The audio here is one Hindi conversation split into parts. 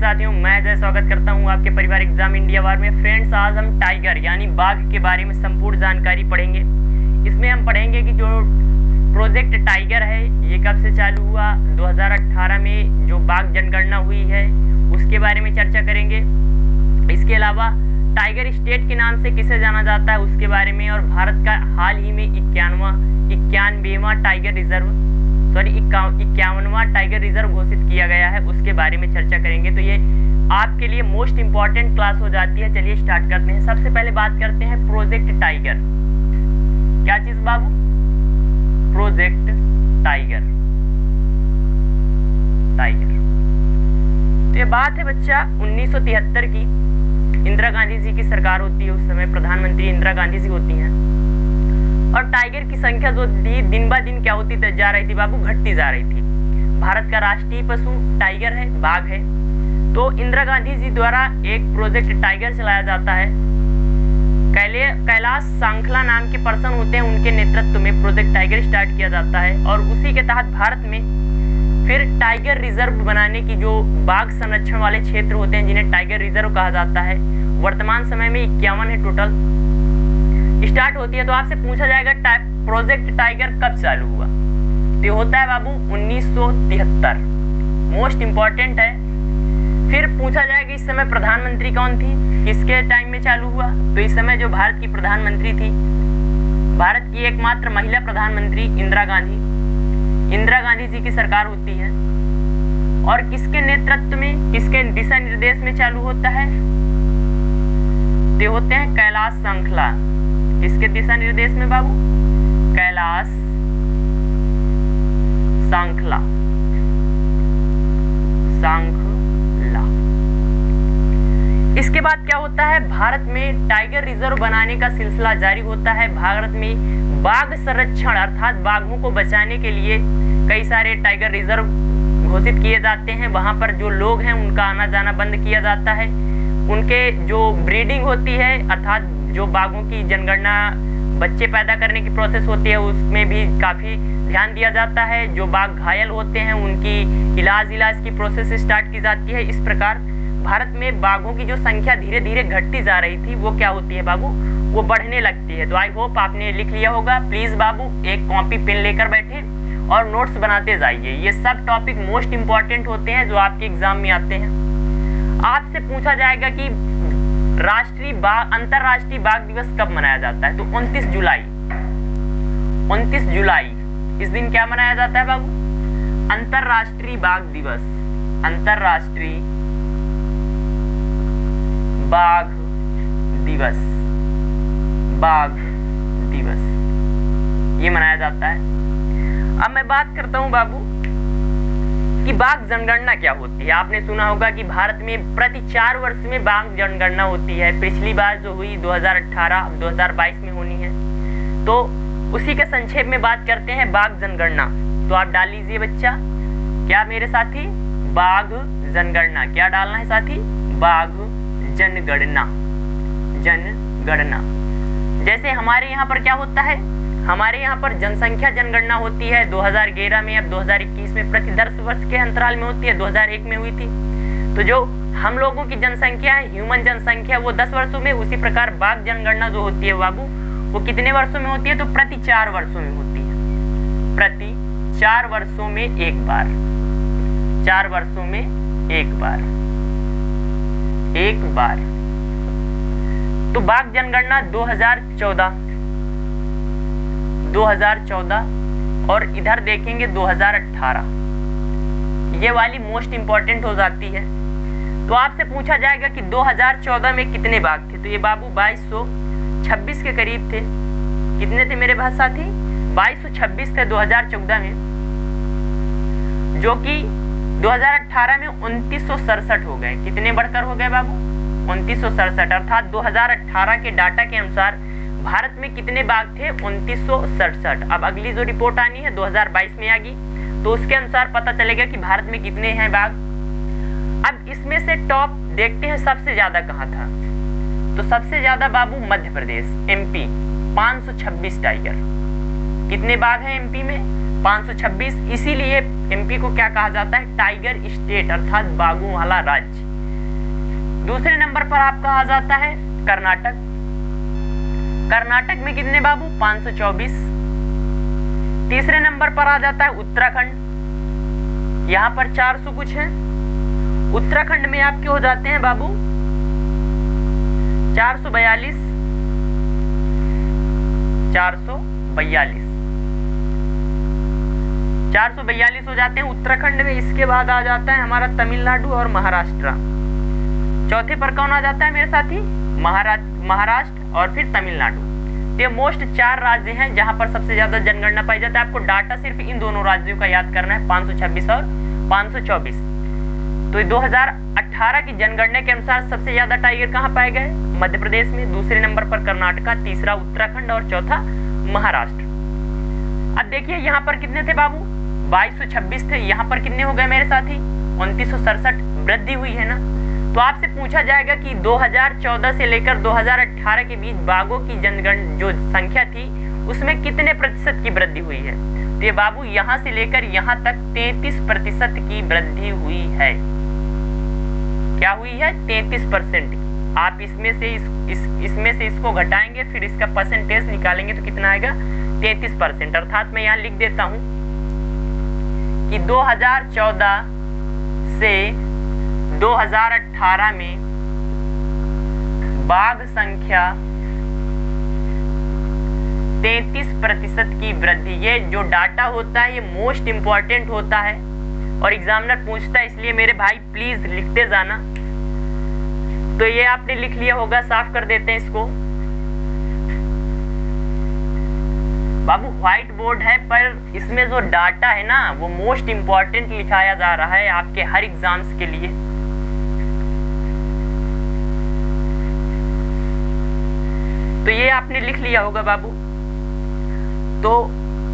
साथियों, मैं जय स्वागत करता हूं आपके परिवार एग्जाम इंडिया वार में। फ्रेंड्स, आज हम टाइगर यानी बाघ के बारे में संपूर्ण जानकारी पढ़ेंगे। इसमें हम पढ़ेंगे कि जो प्रोजेक्ट टाइगर है ये कब से चालू हुआ, 2018 में जो बाघ जनगणना हुई है उसके बारे में चर्चा करेंगे। इसके अलावा टाइगर स्टेट के नाम से किसे जाना जाता है उसके बारे में, और भारत का हाल ही में 91वां टाइगर रिजर्व 51वां टाइगर रिजर्व घोषित किया गया है उसके बारे में चर्चा करेंगे। तो ये आपके लिए मोस्ट इंपॉर्टेंट क्लास हो जाती है। चलिए स्टार्ट करते हैं। सबसे पहले बात करते हैं प्रोजेक्ट टाइगर। क्या चीज बाबू? Project tiger. तो ये बात है बच्चा 1973 की। इंदिरा गांधी जी की सरकार होती है, उस समय प्रधानमंत्री इंदिरा गांधी जी होती हैं, और टाइगर की संख्या जो दिन ब दिन क्या होती जा रही थी बाबू? घटती जा रही थी। भारत का राष्ट्रीय पशु टाइगर है, बाघ है। तो इंदिरा गांधी जी द्वारा एक प्रोजेक्ट टाइगर चलाया जाता है। कैलाश सांखला नाम के पर्सन होते हैं, उनके नेतृत्व में प्रोजेक्ट टाइगर स्टार्ट किया जाता है, और उसी के तहत भारत में फिर टाइगर रिजर्व बनाने की जो बाघ संरक्षण वाले क्षेत्र होते हैं जिन्हें टाइगर रिजर्व कहा जाता है, वर्तमान समय में 51 है टोटल, स्टार्ट होती है। तो आपसे पूछा जाएगा प्रोजेक्ट टाइगर कब चालू हुआ? तो होता है बाबू 1973, मोस्ट इंपॉर्टेंट है। फिर पूछा जाएगा इस समय प्रधानमंत्री कौन थी, किसके टाइम में चालू हुआ? तो इस समय जो भारत की प्रधानमंत्री थी, भारत की एकमात्र महिला प्रधानमंत्री इंदिरा गांधी जी की सरकार होती है। और किसके नेतृत्व में, किसके दिशा निर्देश में चालू होता है? तो होते हैं कैलाश सांखला। किसके दिशा निर्देश में बाबू? कैलाश सांखला। इसके बाद क्या होता है? भारत में टाइगर रिजर्व बनाने का सिलसिला जारी होता है। भारत में बाघ संरक्षण अर्थात बाघों को बचाने के लिए कई सारे टाइगर रिजर्व घोषित किए जाते हैं। वहां पर जो लोग हैं उनका आना जाना बंद किया जाता है। उनके जो ब्रीडिंग होती है अर्थात जो बाघों की जनगणना बच्चे पैदा करने की प्रोसेस होती है उसमें भी काफी ध्यान दिया जाता है। जो बाघ घायल होते हैं उनकी इलाज की प्रोसेस स्टार्ट की जाती है। इस प्रकार भारत में बाघों की जो संख्या धीरे धीरे घटती जा रही थी वो क्या होती है बाबू? वो बढ़ने लगती है। तो आई होप आपने लिख लिया होगा। प्लीज बाबू एक कॉपी पेन लेकर बैठे और नोट्स बनाते जाइए। ये सब टॉपिक मोस्ट इंपॉर्टेंट होते हैं जो आपके एग्जाम में आते हैं। आपसे पूछा जाएगा कि अंतरराष्ट्रीय बाघ दिवस कब मनाया जाता है? तो 29 जुलाई इस दिन क्या मनाया जाता है बाबू? अंतरराष्ट्रीय बाघ दिवस। अंतरराष्ट्रीय बाघ दिवस ये मनाया जाता है। अब मैं बात करता हूं बाबू कि बाघ जनगणना क्या होती है। आपने सुना होगा कि भारत में प्रति 4 वर्ष में बाघ जनगणना होती है। पिछली बार जो हुई 2018, अब 2022 में होनी है। तो उसी के संक्षेप में बात करते हैं बाघ जनगणना। तो आप डाल लीजिए बच्चा, क्या मेरे साथी? बाघ जनगणना। क्या डालना है साथी? बाघ जनगणना। जैसे हमारे यहाँ पर क्या होता है? हमारे यहाँ पर जनसंख्या जनगणना होती है 2011 में, अब 2021 में प्रति 10 वर्ष के अंतराल में होती है। 2001 में हुई थी। तो जो हम लोगों की जनसंख्या है, ह्यूमन जनसंख्या, वो 10 वर्षों में। उसी प्रकार बाघ जनगणना जो होती है बाबू वो कितने वर्षों में होती है? तो प्रति 4 वर्षों में होती है। प्रति 4 वर्षों में एक बार। 4 वर्षों में एक बार। तो बाघ जनगणना 2014 और इधर देखेंगे 2018, ये वाली मोस्ट इंपॉर्टेंट हो जाती है। तो आपसे पूछा जाएगा कि 2014 में कितने बाघ थे? तो ये बाबू 2226 के करीब थे। कितने थे मेरे भाई साथी? 2226 थे 2014 में, जो कि 2018 में 2967 हो गए। कितने बढ़कर हो गए बाबू? 2967। अर्थात 2018 के डाटा के अनुसार भारत में कितने बाघ थे? 2967। अब अगली जो रिपोर्ट आनी है 2022 में आएगी, तो उसके अनुसार पता चलेगा कि भारत में कितने हैं बाघ। अब इसमें से टॉप देखते हैं सबसे ज्यादा कहाँ था। तो सबसे ज्यादा बाबू मध्य प्रदेश, MP, 526 टाइगर। कितने बाघ हैं MP में? 526। इसीलिए MP को क्या कहा जाता है? टाइगर स्टेट अर्थात बाघों वाला राज्य। दूसरे नंबर पर आपका आ जाता है कर्नाटक। कर्नाटक में कितने बाबू? 524। तीसरे नंबर पर आ जाता है उत्तराखंड, यहां पर 400 कुछ है। उत्तराखंड में आपके हो जाते हैं बाबू 442 हो जाते हैं उत्तराखंड में। इसके बाद आ जाता है हमारा तमिलनाडु और महाराष्ट्र। चौथे पर कौन आ जाता है मेरे साथी? महाराष्ट्र और फिर तमिलनाडु। ये मोस्ट 4 राज्य हैं जहां पर सबसे ज्यादा जनगणना पाई जाती है। आपको डाटा सिर्फ इन दोनों राज्यों का याद करना है, 526 और 524। तो 2018 की जनगणना के अनुसार सबसे ज्यादा टाइगर कहां पाए गए? मध्य प्रदेश में। दूसरे नंबर पर कर्नाटक, तीसरा उत्तराखंड और चौथा महाराष्ट्र। अब देखिए यहाँ पर कितने थे बाबू? 2226 थे। यहाँ पर कितने हो गए मेरे साथी? 2967 वृद्धि हुई है ना। तो आपसे पूछा जाएगा कि 2014 से लेकर 2018 के बीच बाघों की जनगणना जो संख्या थी उसमें कितने प्रतिशत की वृद्धि हुई है? तो ये बाबू यहाँ से लेकर यहाँ तक 33% की वृद्धि हुई है। क्या हुई है? 33%। आप इसमें से इसको घटाएंगे, फिर इसका परसेंटेज निकालेंगे तो कितना आएगा? 33%। अर्थात मैं यहाँ लिख देता हूं कि 2014 से 2018 में बाघ संख्या 33% की वृद्धि। ये जो डाटा होता है ये मोस्ट इंपॉर्टेंट होता है और एग्जामिनर पूछता है, इसलिए मेरे भाई प्लीज लिखते जाना। तो ये आपने लिख लिया होगा, साफ कर देते हैं इसको। बाबू व्हाइट बोर्ड है पर इसमें जो डाटा है ना वो मोस्ट इंपॉर्टेंट लिखाया जा रहा है आपके हर एग्जाम्स के लिए। तो ये आपने लिख लिया होगा बाबू। तो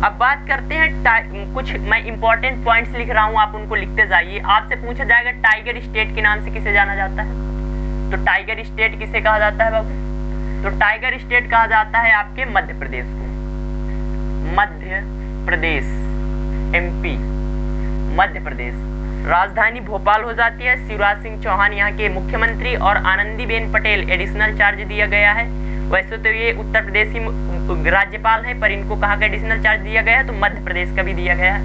अब बात करते हैं कुछ मैं इंपॉर्टेंट पॉइंट्स लिख रहा हूं, आप उनको लिखते जाइए। आपसे पूछा जाएगा टाइगर स्टेट के नाम से किसे जाना जाता है? तो टाइगर स्टेट किसे कहा जाता है बाबू? तो टाइगर स्टेट कहा जाता है आपके मध्य प्रदेश को। मध्य प्रदेश, एमपी, मध्य प्रदेश। राजधानी भोपाल हो जाती है। शिवराज सिंह चौहान यहाँ के मुख्यमंत्री और आनंदीबेन पटेल एडिशनल चार्ज दिया गया है। वैसे तो ये उत्तर प्रदेश की राज्यपाल है पर इनको कहा का एडिशनल चार्ज दिया गया है तो मध्य प्रदेश का भी दिया गया है।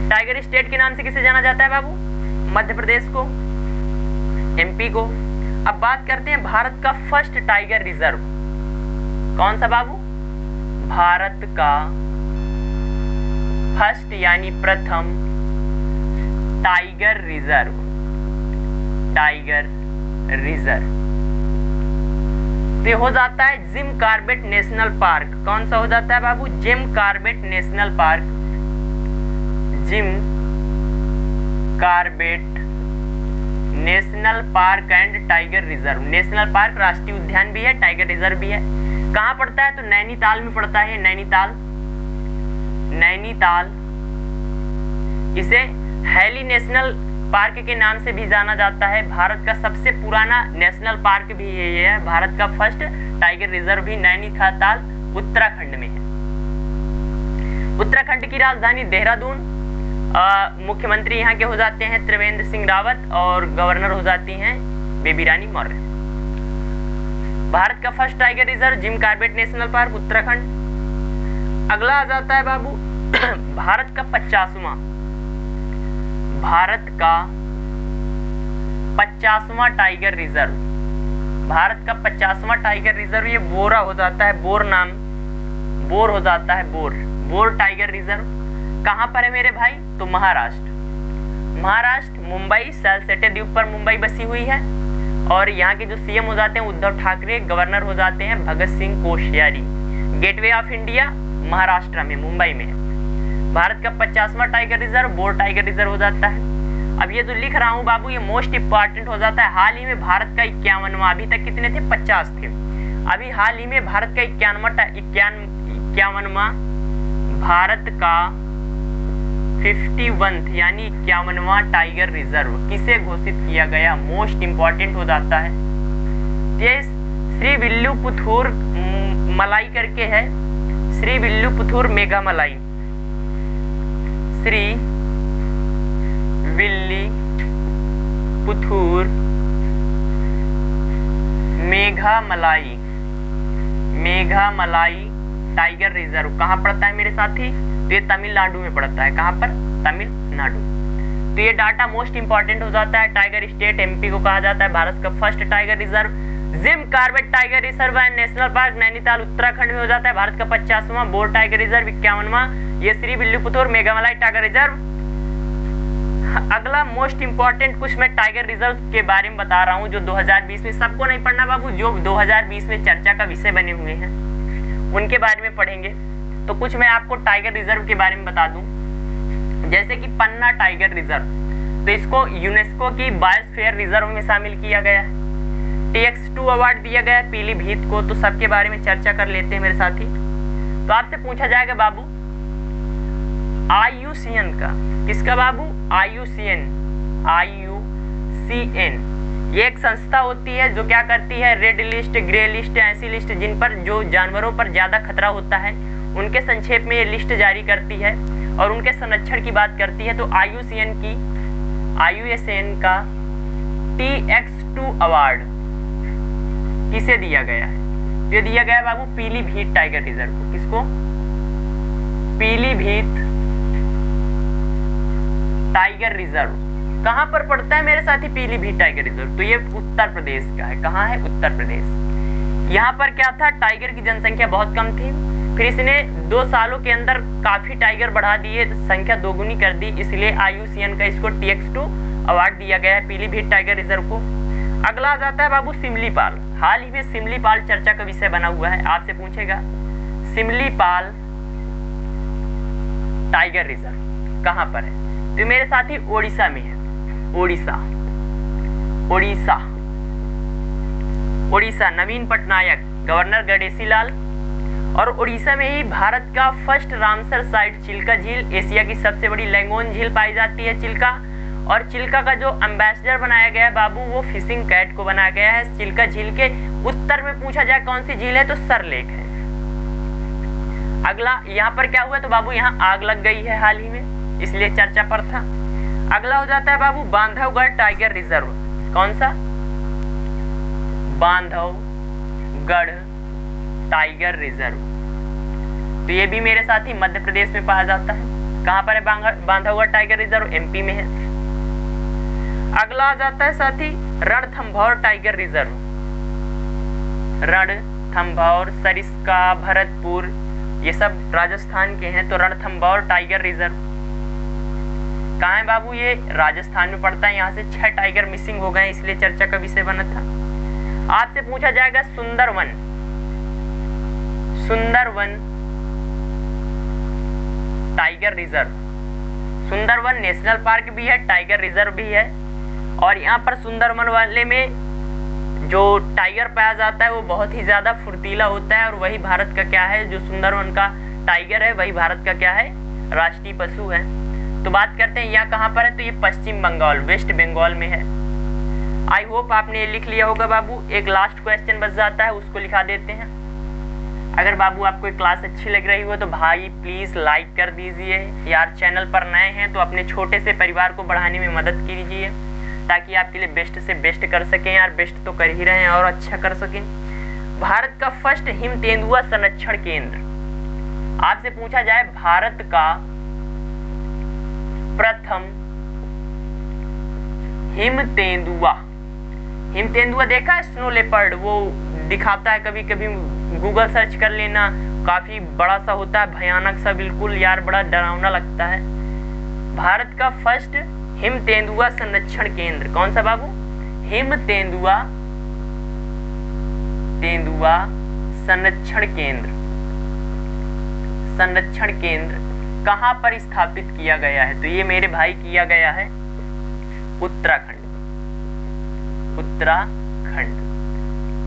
टाइगर स्टेट के नाम से किसे जाना जाता है बाबू? मध्य प्रदेश को, एमपी को। अब बात करते हैं भारत का फर्स्ट टाइगर रिजर्व। कौन सा बाबू? भारत का फर्स्ट यानी प्रथम टाइगर रिजर्व। टाइगर रिजर्व तो हो जाता है जिम कॉर्बेट नेशनल पार्क। कौन सा हो जाता है बाबू? Jim Corbett National Park. Jim Corbett National Park and Tiger Reserve. National park राष्ट्रीय उद्यान भी है, टाइगर रिजर्व भी है। कहाँ पड़ता है? तो नैनीताल में पड़ता है। नैनीताल, नैनीताल। इसे हैली नेशनल पार्क के नाम से भी जाना जाता है। भारत का सबसे पुराना नेशनल पार्क भी ये है। भारत का फर्स्ट टाइगर रिजर्व भी नैनीताल उत्तराखंड में है। उत्तराखंड की राजधानी देहरादून। मुख्यमंत्री यहाँ के हो जाते हैं त्रिवेंद्र सिंह रावत और गवर्नर हो जाती हैं बेबी रानी मौर्य। भारत का first tiger reserve gym Corbett National park Uttarakhand. अगला आ जाता है बाबू भारत का 50वां, भारत का 50वां टाइगर रिजर्व। भारत का 50वां टाइगर रिजर्व ये बोरा हो जाता है। बोर नाम, बोर हो जाता है। बोर, बोर टाइगर रिजर्व कहां पर है मेरे भाई? तो महाराष्ट्र। महाराष्ट्र मुंबई, सैलसेटे द्वीप पर मुंबई बसी हुई है और यहाँ के जो सीएम हो जाते हैं उद्धव ठाकरे, गवर्नर हो जाते हैं Bhagat Singh Koshyari. Gateway of India Maharashtra में, मुंबई में है। भारत का 50वां tiger reserve Bor tiger reserve हो जाता है। अब ये जो लिख रहा हूँ बाबू ये मोस्ट इंपॉर्टेंट हो जाता है। हाल ही में भारत का 51वां, अभी तक कितने थे? 50 थे। अभी हाल ही में भारत का 51वां, भारत का 51th यानी 51वां टाइगर रिजर्व किसे घोषित किया गया? मोस्ट इंपॉर्टेंट हो जाता है। ये श्री विल्लुपुथुर मलाई करके है, श्री विल्लुपुथुर मेगा मलाई। श्री विल्लुपुथुर मेघामलाई टाइगर रिजर्व कहाँ पड़ता है मेरे साथी? तो ये तमिलनाडु में पड़ता है। कहाँ पर? तमिलनाडु। तो ये डाटा मोस्ट इंपॉर्टेंट हो जाता है। टाइगर स्टेट एमपी को कहा जाता है भारत का first tiger reserve. Jim Corbett Tiger Reserve and National Park Nainital Uttarakhand में हो जाता है भारत का 50वां। बोर टाइगर रिजर्व 51वां। ये श्रीविल्लीपुतूर मेघामलाई टाइगर रिजर्व। अगला मोस्ट इंपॉर्टेंट कुछ मैं टाइगर रिजर्व के बारे में बता रहा हूँ जो 2020 में, सबको नहीं पढ़ना बाबू, जो 2020 में चर्चा का विषय बने हुए हैं उनके बारे में पढ़ेंगे। तो कुछ मैं आपको टाइगर रिजर्व के बारे में बता दूं, जैसे कि पन्ना टाइगर रिजर्व, तो इसको यूनेस्को की बायोस्फीयर रिजर्व में शामिल किया गया है। TX2 अवार्ड दिया गया है पीलीभीत को। तो सबके बारे में चर्चा कर लेते हैं मेरे साथी। तो आपसे पूछा जाएगा बाबू IUCN का, किसका बाबू? IUCN ये एक संस्था होती है जो क्या करती है, रेड लिस्ट, ग्रे लिस्ट, ऐसी लिस्ट जिन पर जो जानवरों पर ज्यादा खतरा होता है उनके संक्षेप में ये लिस्ट जारी करती है और उनके संरक्षण की बात करती है। तो IUCN का TX2 अवार्ड किसे दिया गया है? ये दिया गया है बाबू पीलीभीत टाइगर रिजर्व को। किसको? Pilibhit tiger reserve. कहां पर पड़ता है मेरे साथी पीलीभीत टाइगर रिजर्व? तो ये उत्तर प्रदेश का है। कहां है? उत्तर प्रदेश। यहाँ पर क्या था, टाइगर की जनसंख्या बहुत कम थी, फिर इसने 2 सालों के अंदर काफी टाइगर बढ़ा दिए, संख्या दोगुनी कर दी, इसलिए IUCN का इसको TX2 अवार्ड दिया गया है पीलीभीत टाइगर रिजर्व को। अगला आ जाता है बाबू सिमलीपाल। हाल ही में सिमलीपाल चर्चा का विषय बना हुआ है, आपसे पूछेगा सिमलीपाल टाइगर रिजर्व कहां पर है? तो मेरे साथी ओडिशा में है। ओडिशा नवीन पटनायक, गवर्नर गणेशी लाल। और ओडिशा में ही भारत का फर्स्ट रामसर साइट चिल्का झील, एशिया की सबसे बड़ी लैंगोन झील पाई जाती है चिल्का। और चिल्का का जो एम्बेसडर बनाया गया है बाबू वो फिशिंग कैट को बनाया गया है। चिल्का झील के उत्तर में पूछा जाए कौन सी झील है तो सर लेक है। अगला यहाँ पर क्या हुआ तो बाबू यहाँ आग लग गई है हाल ही में, इसलिए चर्चा पर था। अगला हो जाता है बाबू बांधवगढ़ टाइगर रिजर्व। कौन सा? Bandhavgarh tiger reserve. तो ये भी मेरे साथ ही मध्य प्रदेश में पाया जाता है। कहां पर है बांधवगढ़ टाइगर रिजर्व? MP में है। अगला आ जाता है साथी रणथंभौर टाइगर रिजर्व। रणथंभौर, सरिस्का, भरतपुर, ये सब राजस्थान के हैं। तो रणथंभौर टाइगर रिजर्व कहाँ है बाबू? ये राजस्थान में पड़ता है। यहाँ से 6 टाइगर मिसिंग हो गए, इसलिए चर्चा का विषय बना था। आपसे पूछा जाएगा Sundarban tiger reserve. Sundarban national park भी है, टाइगर रिजर्व भी है। और यहाँ पर सुंदरवन वाले में जो टाइगर पाया जाता है वो बहुत ही ज्यादा फुर्तीला होता है और वही भारत का क्या है, जो सुंदरवन का टाइगर है वही भारत का क्या है, राष्ट्रीय पशु है। तो बात करते हैं यहाँ कहाँ पर है, तो ये पश्चिम बंगाल, वेस्ट बंगाल में है। आई होप आपने ये लिख लिया होगा बाबू। एक लास्ट क्वेश्चन बच जाता है, उसको लिखा देते हैं। अगर बाबू आपको क्लास अच्छी लग रही हो तो भाई प्लीज लाइक कर दीजिए यार। चैनल पर नए हैं तो अपने छोटे से परिवार को बढ़ाने में मदद कीजिए ताकि आपके लिए बेस्ट से बेस्ट कर सकें यार। बेस्ट तो कर ही रहे हैं और अच्छा कर सकें। भारत का फर्स्ट हिम तेंदुआ संरक्षण केंद्र, आपसे पूछा जाए भारत का प्रथम हिम तेंदुआ देखा है? स्नो लेपर्ड वो दिखाता है कभी कभी, गूगल सर्च कर लेना, काफी बड़ा सा होता है, भयानक सा बिल्कुल यार, बड़ा डरावना लगता है। भारत का फर्स्ट हिम तेंदुआ संरक्षण केंद्र कौन सा बाबू? हिम तेंदुआ संरक्षण केंद्र कहां पर स्थापित किया गया है? तो ये मेरे भाई किया गया है उत्तराखंड।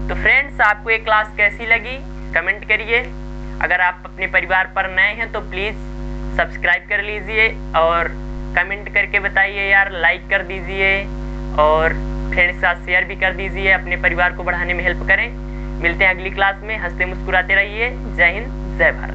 तो फ्रेंड्स आपको ये क्लास कैसी लगी कमेंट करिए। अगर आप अपने परिवार पर नए हैं तो प्लीज सब्सक्राइब कर लीजिए और कमेंट करके बताइए यार, लाइक कर दीजिए और फ्रेंड्स के साथ शेयर भी कर दीजिए, अपने परिवार को बढ़ाने में हेल्प करें। मिलते हैं अगली क्लास में, हंसते मुस्कुराते रहिए। जय हिंद, जय भारत।